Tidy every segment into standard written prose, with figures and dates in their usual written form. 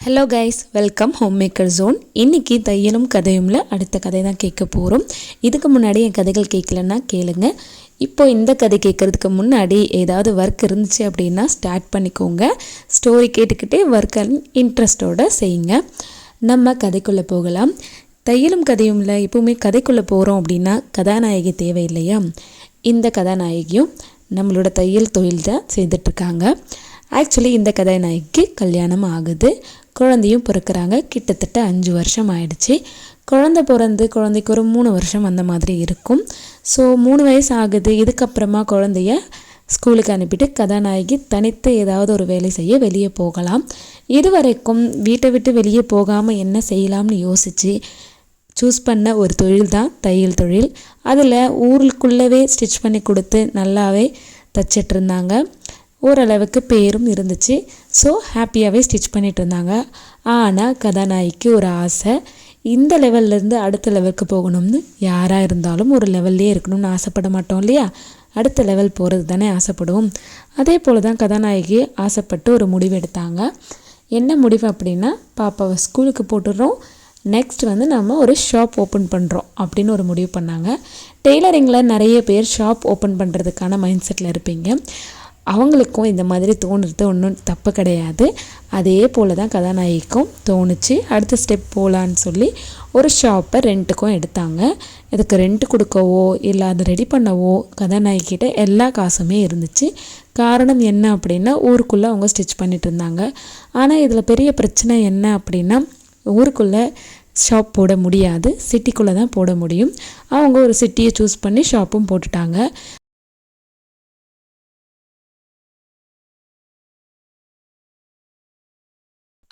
Hello guys, welcome home maker zone. இன்றைக்கி தையலும் கதையும்ல அடுத்த கதை தான் கேட்க போகிறோம். இதுக்கு முன்னாடி என் கதைகள் கேட்கலன்னா கேளுங்க. இப்போது இந்த கதை கேட்குறதுக்கு முன்னாடி ஏதாவது ஒர்க் இருந்துச்சு அப்படின்னா ஸ்டார்ட் பண்ணிக்கோங்க. ஸ்டோரி கேட்டுக்கிட்டே ஒர்க்கை இன்ட்ரெஸ்டோடு செய்யுங்க. நம்ம கதைக்குள்ளே போகலாம். தையலும் கதையும்ல எப்போவுமே கதைக்குள்ளே போகிறோம் அப்படின்னா கதாநாயகி தேவை இல்லையா? இந்த கதாநாயகியும் நம்மளோட தையல் தொழில் தான் செய்துட்ருக்காங்க. ஆக்சுவலி இந்த கதாநாயகிக்கு கல்யாணம் ஆகுது, குழந்தையும் பிறக்கிறாங்க. கிட்டத்தட்ட 5 வருஷம் ஆயிடுச்சு. குழந்தை பிறந்து குழந்தைக்கு ஒரு 3 வருஷம் அந்த மாதிரி இருக்கும். ஸோ 3 வயசு ஆகுது. இதுக்கப்புறமா குழந்தைய ஸ்கூலுக்கு அனுப்பிட்டு கதாநாயகி தனித்து ஏதாவது ஒரு வேலை செய்ய வெளியே போகலாம். இது வரைக்கும் வீட்டை விட்டு வெளியே போகாமல் என்ன செய்யலாம்னு யோசித்து சூஸ் பண்ண ஒரு தொழில் தான் தையல் தொழில். அதில் ஊருக்குள்ளவே ஸ்டிச் பண்ணி கொடுத்து நல்லாவே தைச்சிட்டு இருந்தாங்க. ஓரளவுக்கு பேரும் இருந்துச்சு. ஸோ ஹாப்பியாகவே ஸ்டிச் பண்ணிகிட்டு இருந்தாங்க. ஆனால் கதாநாயகிக்கு ஒரு ஆசை, இந்த லெவல்லேருந்து அடுத்த லெவலுக்கு போகணும்னு. யாராக இருந்தாலும் ஒரு லெவல்லே இருக்கணும்னு ஆசைப்பட மாட்டோம் இல்லையா? அடுத்த லெவல் போகிறது தானே ஆசைப்படுவோம். அதே போல் தான் கதாநாயகி ஆசைப்பட்டு ஒரு முடிவு எடுத்தாங்க. என்ன முடிவு அப்படின்னா, பாப்பாவை ஸ்கூலுக்கு போட்டுடுறோம், நெக்ஸ்ட் நம்ம ஒரு ஷாப் ஓப்பன் பண்ணுறோம் அப்படின்னு ஒரு முடிவு பண்ணாங்க. டெய்லரிங்கில் நிறைய பேர் ஷாப் ஓப்பன் பண்ணுறதுக்கான மைண்ட் செட்டில் இருப்பீங்க. அவங்களுக்கும் இந்த மாதிரி தோணுறது ஒன்றும் தப்பு கிடையாது. அதே போல் தான் கதாநாயகிக்கும் தோணுச்சு. அடுத்த ஸ்டெப் போகலான்னு சொல்லி ஒரு ஷாப்பை ரெண்ட்டுக்கும் எடுத்தாங்க. இதுக்கு ரெண்ட் கொடுக்கவோ இல்லை அதை ரெடி பண்ணவோ கதாநாயகிட்ட எல்லா காசுமே இருந்துச்சு. காரணம் என்ன அப்படின்னா, ஊருக்குள்ளே அவங்க ஸ்டிச் பண்ணிட்டு இருந்தாங்க. ஆனால் இதில் பெரிய பிரச்சனை என்ன அப்படின்னா, ஊருக்குள்ளே ஷாப் போட முடியாது, சிட்டிக்குள்ளே தான் போட முடியும். அவங்க ஒரு சிட்டியை சூஸ் பண்ணி ஷாப்பும் போட்டுட்டாங்க.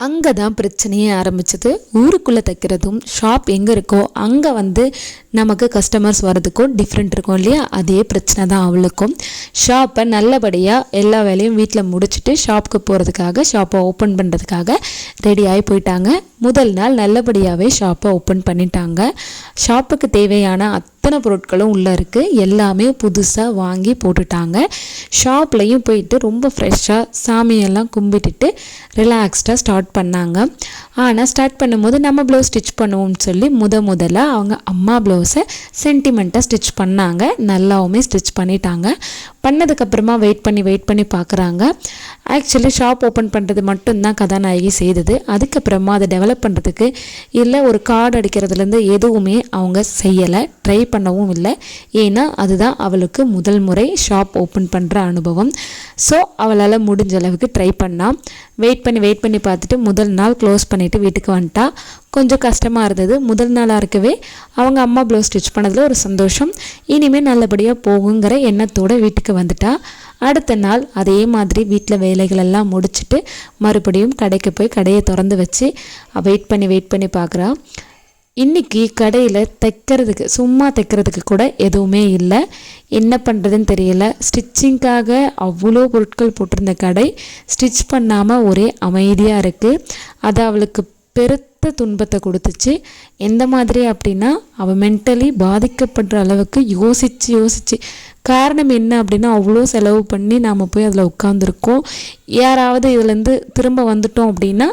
அங்கே தான் பிரச்சனையே ஆரம்பிச்சது. ஊருக்குள்ளே தைக்கிறதும் ஷாப் எங்கே இருக்கோ அங்கே நமக்கு கஸ்டமர்ஸ் வர்றதுக்கும் டிஃப்ரெண்ட் இருக்கும் இல்லையா? அதே பிரச்சனை தான் அவளுக்கும். ஷாப்பை நல்லபடியாக எல்லா வேலையும் வீட்டில் முடிச்சுட்டு ஷாப்புக்கு போகிறதுக்காக, ஷாப்பை ஓப்பன் பண்ணுறதுக்காக ரெடி ஆகி போயிட்டாங்க. முதல் நாள் நல்லபடியாகவே ஷாப்பை ஓப்பன் பண்ணிட்டாங்க. ஷாப்புக்கு தேவையான அத்தனை பொருட்களும் உள்ளே இருக்குது. எல்லாமே புதுசாக வாங்கி போட்டுட்டாங்க. ஷாப்லேயும் போயிட்டு ரொம்ப ஃப்ரெஷ்ஷாக சாமியெல்லாம் கும்பிட்டுட்டு ரிலாக்ஸ்டாக ஸ்டார்ட் பண்ணாங்க. ஆனால் ஸ்டார்ட் பண்ணும்போது நம்ம ப்ளவுஸ் ஸ்டிச் பண்ணுவோம்னு சொல்லி முதல்ல அவங்க அம்மா ப்ளவுஸை சென்டிமெண்ட்டாக ஸ்டிச் பண்ணாங்க. நல்லாவுமே ஸ்டிச் பண்ணிட்டாங்க. பண்ணதுக்கப்புறமா வெயிட் பண்ணி பார்க்குறாங்க. ஆக்சுவலி ஷாப் ஓப்பன் பண்ணுறது மட்டும்தான் கதாநாயகி செய்தது. அதுக்கப்புறமா அதை டெவலப் பண்ணுறதுக்கு இல்லை ஒரு கார்டு அடிக்கிறதுலேருந்து எதுவுமே அவங்க செய்யலை, ட்ரை பண்ணவும் இல்லை. ஏன்னா அதுதான் அவளுக்கு முதல் முறை ஷாப் ஓப்பன் பண்ணுற அனுபவம். ஸோ அவளால் முடிஞ்ச அளவுக்கு ட்ரை பண்ணால் வெயிட் பண்ணி பார்த்துட்டு முதல் நாள் க்ளோஸ் பண்ணிவிட்டு வீட்டுக்கு வந்துட்டா. கொஞ்சம் கஷ்டமாக இருந்தது. முதல் நாளாக இருக்கவே அவங்க அம்மா ப்ளவுஸ் ஸ்டிச் பண்ணதில் ஒரு சந்தோஷம், இனிமேல் நல்லபடியாக போகுங்கிற எண்ணத்தோடு வீட்டுக்கு வந்துட்டா. அடுத்த நாள் அதே மாதிரி வீட்டில் வேலைகளெல்லாம் முடிச்சுட்டு மறுபடியும் கடைக்கு போய் கடையை திறந்து வச்சு வெயிட் பண்ணி பார்க்குறா. இன்றைக்கி கடையில் சும்மா தைக்கிறதுக்கு கூட எதுவுமே இல்லை. என்ன பண்ணுறதுன்னு தெரியல. ஸ்டிச்சிங்காக அவ்வளோ பொருட்கள் போட்டிருந்த கடை ஸ்டிச் பண்ணாமல் ஒரே அமைதியாக இருக்குது. அது அவளுக்கு பெருத்த துன்பத்தை கொடுத்துச்சு. எந்த மாதிரி அப்படின்னா, அவள் மென்டலி பாதிக்கப்படுற அளவுக்கு யோசிச்சு காரணம் என்ன அப்படின்னா, அவ்வளோ செலவு பண்ணி நாம் போய் அதில் உட்காந்துருக்கோம். யாராவது இதுலேருந்து திரும்ப வந்துட்டோம் அப்படின்னா,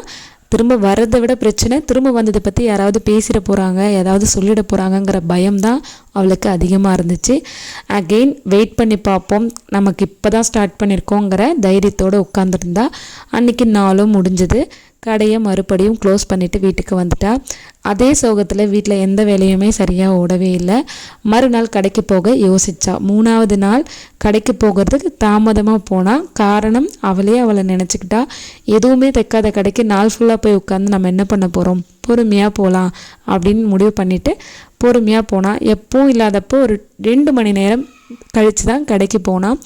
திரும்ப வர்றதை விட பிரச்சனை, திரும்ப வந்ததை பற்றி யாராவது பேசிட போகிறாங்க, ஏதாவது சொல்லிட போகிறாங்கங்கிற பயம்தான் அவளுக்கு அதிகமாக இருந்துச்சு. அகெயின் வெயிட் பண்ணி பார்ப்போம், நமக்கு இப்போ தான் ஸ்டார்ட் பண்ணியிருக்கோங்கிற தைரியத்தோடு உட்காந்துருந்தா. அன்றைக்கி நாளும் முடிஞ்சது. கடையை மறுபடியும் க்ளோஸ் பண்ணிவிட்டு வீட்டுக்கு வந்துட்டா. அதே சோகத்தில் வீட்டில் எந்த வேலையுமே சரியாக ஓடவே இல்லை. மறுநாள் கடைக்கு போக யோசித்தா. 3வது நாள் கடைக்கு போகிறதுக்கு தாமதமாக போனால். காரணம், அவளை நினச்சிக்கிட்டா, எதுவுமே தைக்காத கடைக்கு நாள் ஃபுல்லாக போய் உட்காந்து நம்ம என்ன பண்ண போகிறோம், பொறுமையாக போகலாம் அப்படின்னு முடிவு பண்ணிவிட்டு பொறுமையாக போனால். எப்பவும் இல்லாதப்போ ஒரு 2 மணி நேரம் கழித்து தான் கடைக்கு போனால்.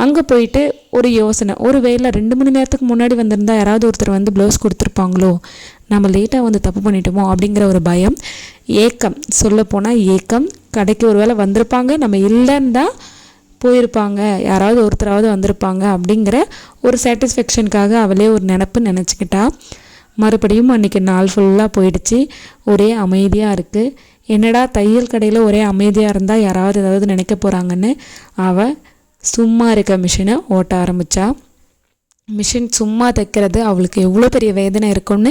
அங்கே போயிட்டு ஒரு யோசனை, ஒரு வேளை 2 மணி நேரத்துக்கு முன்னாடி வந்திருந்தால் யாராவது ஒருத்தர் ப்ளவுஸ் கொடுத்துருப்பாங்களோ, நம்ம லேட்டாக தப்பு பண்ணிட்டோமோ அப்படிங்கிற ஒரு பயம், ஏக்கம். சொல்லப்போனால் ஏக்கம். கடைக்கு ஒரு வேளை வந்திருப்பாங்க, நம்ம இல்லைன்னு தான் போயிருப்பாங்க, யாராவது ஒருத்தராவது வந்திருப்பாங்க அப்படிங்கிற ஒரு சாட்டிஸ்ஃபேக்ஷனுக்காக அவளே ஒரு நினச்சிக்கிட்டா. மறுபடியும் அன்றைக்கி நாள் ஃபுல்லாக போயிடுச்சு. ஒரே அமைதியாக இருக்குது. என்னடா தையல் கடையில் ஒரே அமைதியாக இருந்தால் யாராவது ஏதாவது நினைக்க போகிறாங்கன்னு அவள் சும்மா இருக்க மிஷினை ஓட்ட ஆரம்பித்தா. மிஷின் சும்மா தைக்கிறது அவளுக்கு எவ்வளோ பெரிய வேதனை இருக்கும்னு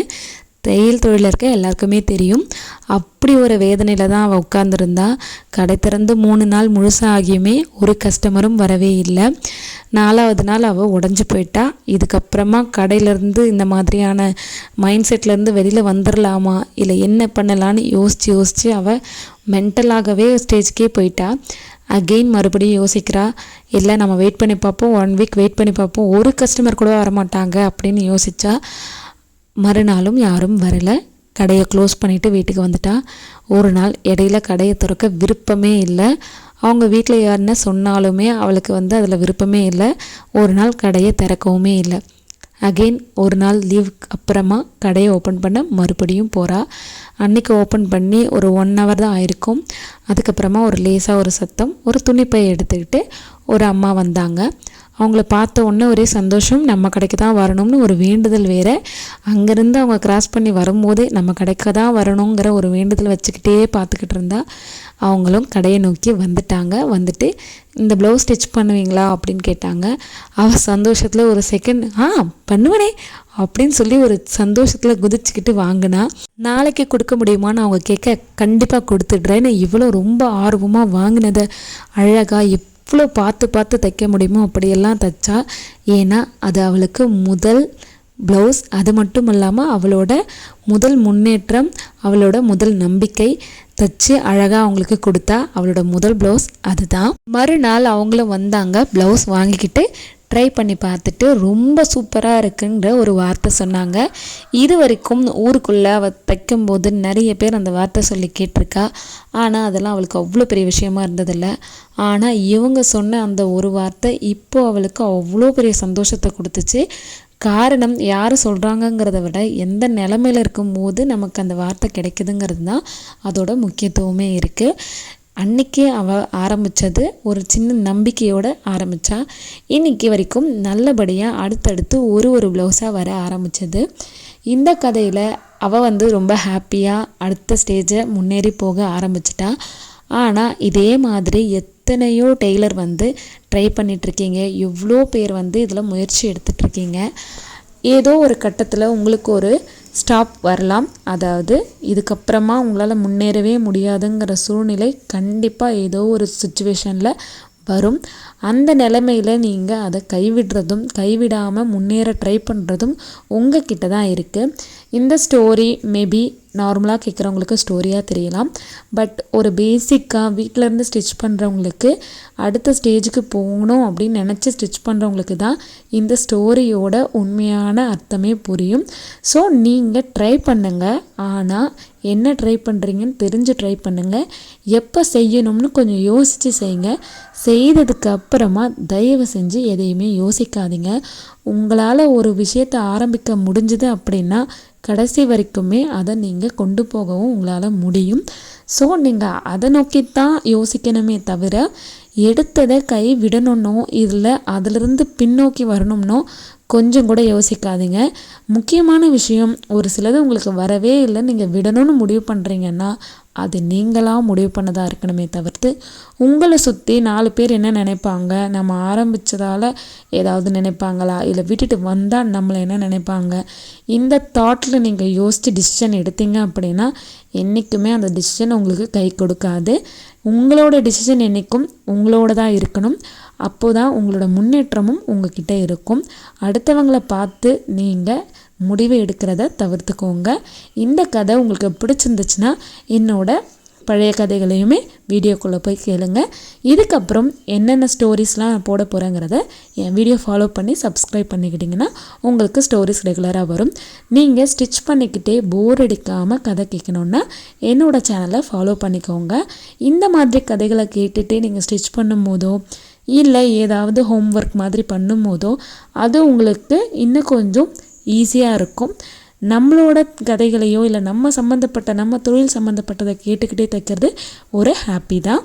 தையல் தொழிலில் இருக்க எல்லாருக்குமே தெரியும். அப்படி ஒரு வேதனையில் தான் அவள் உட்காந்துருந்தா. கடை திறந்து 3 நாள் முழுசாக ஆகியுமே ஒரு கஸ்டமரும் வரவே இல்லை. 4வது நாள் அவள் உடஞ்சி போயிட்டா. இதுக்கப்புறமா கடையிலேருந்து இந்த மாதிரியான மைண்ட் செட்லேருந்து வெளியில் வந்துடலாமா இல்லை என்ன பண்ணலான்னு யோசித்து அவள் மென்டலாகவே ஸ்டேஜ்க்கே போயிட்டா. அகெயின் மறுபடியும் யோசிக்கிறா, இல்லை நம்ம வெயிட் பண்ணி பார்ப்போம், 1 வீக் வெயிட் பண்ணி பார்ப்போம், ஒரு கஸ்டமர் கூட வரமாட்டாங்க அப்படின்னு யோசித்தா. மறுநாளும் யாரும் வரலை. கடையை க்ளோஸ் பண்ணிவிட்டு வீட்டுக்கு வந்துட்டா. ஒரு நாள் இடையில கடையை திறக்க விருப்பமே இல்லை. அவங்க வீட்டில் யாருன்னு சொன்னாலுமே அவளுக்கு அதில் விருப்பமே இல்லை. ஒரு நாள் கடையை திறக்கவுமே இல்லை. அகெயின் ஒரு நாள் லீவ் அப்புறமா கடையை ஓப்பன் பண்ண மறுபடியும் போகிறா. அன்றைக்கி ஓப்பன் பண்ணி ஒரு 1 hour தான் ஆயிருக்கும். அதுக்கப்புறமா ஒரு லேசாக ஒரு சத்தம், ஒரு துணிப்பை எடுத்துக்கிட்டு ஒரு அம்மா வந்தாங்க. அவங்கள பார்த்த உடனே ஒரே சந்தோஷம், நம்ம கடைக்கு தான் வரணும்னு ஒரு வேண்டுதல் வேறு. அங்கேருந்து அவங்க கிராஸ் பண்ணி வரும்போதே நம்ம கடைக்கு தான் வரணுங்கிற ஒரு வேண்டுதல் வச்சுக்கிட்டே பார்த்துக்கிட்டு இருந்தா. அவங்களும் கடையை நோக்கி வந்துட்டாங்க. வந்துட்டு இந்த ப்ளவுஸ் ஸ்டிச் பண்ணுவீங்களா அப்படின்னு கேட்டாங்க. அவள் சந்தோஷத்தில் ஒரு செகண்ட் பண்ணுவனே அப்படின்னு சொல்லி ஒரு சந்தோஷத்தில் குதிச்சுக்கிட்டு வாங்கினா. நாளைக்கு கொடுக்க முடியுமான்னு அவங்க கேட்க கண்டிப்பாக கொடுத்துட்றேன்னு இவ்வளோ ரொம்ப ஆர்வமாக வாங்கினதை அழகாக எவ்வளோ பார்த்து தைக்க முடியுமோ அப்படியெல்லாம் தைச்சா. ஏன்னா அது அவளுக்கு முதல் ப்ளவுஸ். அது மட்டும் இல்லாமல் அவளோட முதல் முன்னேற்றம், அவளோட முதல் நம்பிக்கை. தைச்சி அழகாக அவங்களுக்கு கொடுத்தா. அவளோட முதல் ப்ளவுஸ் அதுதான். மறுநாள் அவங்களும் வந்தாங்க. ப்ளவுஸ் வாங்கிக்கிட்டு ட்ரை பண்ணி பார்த்துட்டு ரொம்ப சூப்பராக இருக்குன்ற ஒரு வார்த்தை சொன்னாங்க. இது வரைக்கும் ஊருக்குள்ளே அவள் தைக்கும்போது நிறைய பேர் அந்த வார்த்தை சொல்லி கேட்டிருக்கா. ஆனால் அதெல்லாம் அவளுக்கு அவ்வளோ பெரிய விஷயமா இருந்ததில்லை. ஆனால் இவங்க சொன்ன அந்த ஒரு வார்த்தை இப்போது அவளுக்கு அவ்வளோ பெரிய சந்தோஷத்தை கொடுத்துச்சு. காரணம் யார் சொல்கிறாங்கங்கிறத விட எந்த நிலமையில் இருக்கும்போது நமக்கு அந்த வார்த்தை கிடைக்குதுங்கிறது தான் அதோட முக்கியத்துவமே இருக்குது. அன்றைக்கே அவள் ஆரம்பித்தது ஒரு சின்ன நம்பிக்கையோடு ஆரம்பித்தா. இன்றைக்கி வரைக்கும் நல்லபடியாக அடுத்தடுத்து ஒரு ப்ளவுஸாக வர ஆரம்பித்தது. இந்த கதையில் அவள் ரொம்ப ஹாப்பியாக அடுத்த ஸ்டேஜை முன்னேறி போக ஆரம்பிச்சிட்டா. ஆனால் இதே மாதிரி எத்தனையோ டெய்லர் ட்ரை பண்ணிகிட்ருக்கீங்க, எவ்வளோ பேர் இதில் முயற்சி எடுத்துகிட்ருக்கீங்க. ஏதோ ஒரு கட்டத்தில் உங்களுக்கு ஒரு ஸ்டாப் வரலாம். அதாவது இதுக்கப்புறமா உங்களால் முன்னேறவே முடியாதுங்கிற சூழ்நிலை கண்டிப்பாக ஏதோ ஒரு சுச்சுவேஷனில் வரும். அந்த நிலைமையில் நீங்கள் அதை கைவிடுறதும் கைவிடாமல் முன்னேற ட்ரை பண்ணுறதும் உங்கள் கிட்ட தான் இருக்குது. இந்த ஸ்டோரி மேபி நார்மலாக கேட்குறவங்களுக்கு ஸ்டோரியாக தெரியலாம். பட் ஒரு பேசிக்காக வீட்டிலேருந்து ஸ்டிச் பண்ணுறவங்களுக்கு அடுத்த ஸ்டேஜுக்கு போகணும் அப்படின்னு நினச்சி ஸ்டிச் பண்ணுறவங்களுக்கு தான் இந்த ஸ்டோரியோட உண்மையான அர்த்தமே புரியும். ஸோ நீங்கள் ட்ரை பண்ணுங்கள். ஆனால் என்ன ட்ரை பண்ணுறீங்கன்னு தெரிஞ்சு ட்ரை பண்ணுங்கள். எப்போ செய்யணும்னு கொஞ்சம் யோசித்து செய்யுங்க. செய்ததுக்கு அப்புறமா தயவு செஞ்சு எதையுமே யோசிக்காதீங்க. உங்களால் ஒரு விஷயத்தை ஆரம்பிக்க முடிஞ்சுது அப்படின்னா கடைசி வரைக்குமே அதை நீங்கள் கொண்டு போகவும் உங்களால் முடியும். ஸோ நீங்கள் அதை நோக்கித்தான் யோசிக்கணுமே தவிர எடுத்ததை கை விடணுன்னோ இல்லை அதிலிருந்து பின்னோக்கி வரணும்னோ கொஞ்சம் கூட யோசிக்காதீங்க. முக்கியமான விஷயம், ஒரு சிலது உங்களுக்கு வரவே இல்லை, நீங்கள் விடணும்னு முடிவு பண்ணுறீங்கன்னா அது நீங்களாக முடிவு பண்ணதாக இருக்கணுமே தவிர்த்து உங்களை சுற்றி 4 பேர் என்ன நினைப்பாங்க, நம்ம ஆரம்பித்ததால் ஏதாவது நினைப்பாங்களா, இல்லை விட்டுட்டு வந்தால் நம்மளை என்ன நினைப்பாங்க, இந்த தாட்டில் நீங்கள் யோசித்து டிசிஷன் எடுத்தீங்க அப்படின்னா என்றைக்குமே அந்த டிசிஷன் உங்களுக்கு கை கொடுக்காது. உங்களோட டிசிஷன் என்றைக்கும் உங்களோட தான் இருக்கணும். அப்போது தான் உங்களோட முன்னேற்றமும் உங்ககிட்ட இருக்கும். அடுத்தவங்களை பார்த்து நீங்கள் முடிவு எடுக்கிறத தவிர்த்துக்கோங்க. இந்த கதை உங்களுக்கு பிடிச்சிருந்துச்சுன்னா என்னோட பழைய கதைகளையுமே வீடியோக்குள்ளே போய் கேளுங்க. இதுக்கப்புறம் என்னென்ன ஸ்டோரிஸ்லாம் போட போகிறேங்கிறத என் வீடியோ ஃபாலோ பண்ணி சப்ஸ்கிரைப் பண்ணிக்கிட்டிங்கன்னா உங்களுக்கு ஸ்டோரிஸ் ரெகுலராக வரும். நீங்கள் ஸ்டிச் பண்ணிக்கிட்டே போர் அடிக்காமல் கதை கேட்கணுன்னா என்னோடய சேனலை ஃபாலோ பண்ணிக்கோங்க. இந்த மாதிரி கதைகளை கேட்டுகிட்டே நீங்கள் ஸ்டிச் பண்ணும் போதோ இல்லை ஏதாவது ஹோம்ஒர்க் மாதிரி பண்ணும் போதோ அது உங்களுக்கு இன்னும் கொஞ்சம் ஈஸியாக இருக்கும். நம்மளோட கதைகளையோ இல்லை நம்ம தொழில் சம்மந்தப்பட்டதை கேட்டுக்கிட்டே தைக்கிறது ஒரு ஹாப்பி தான்.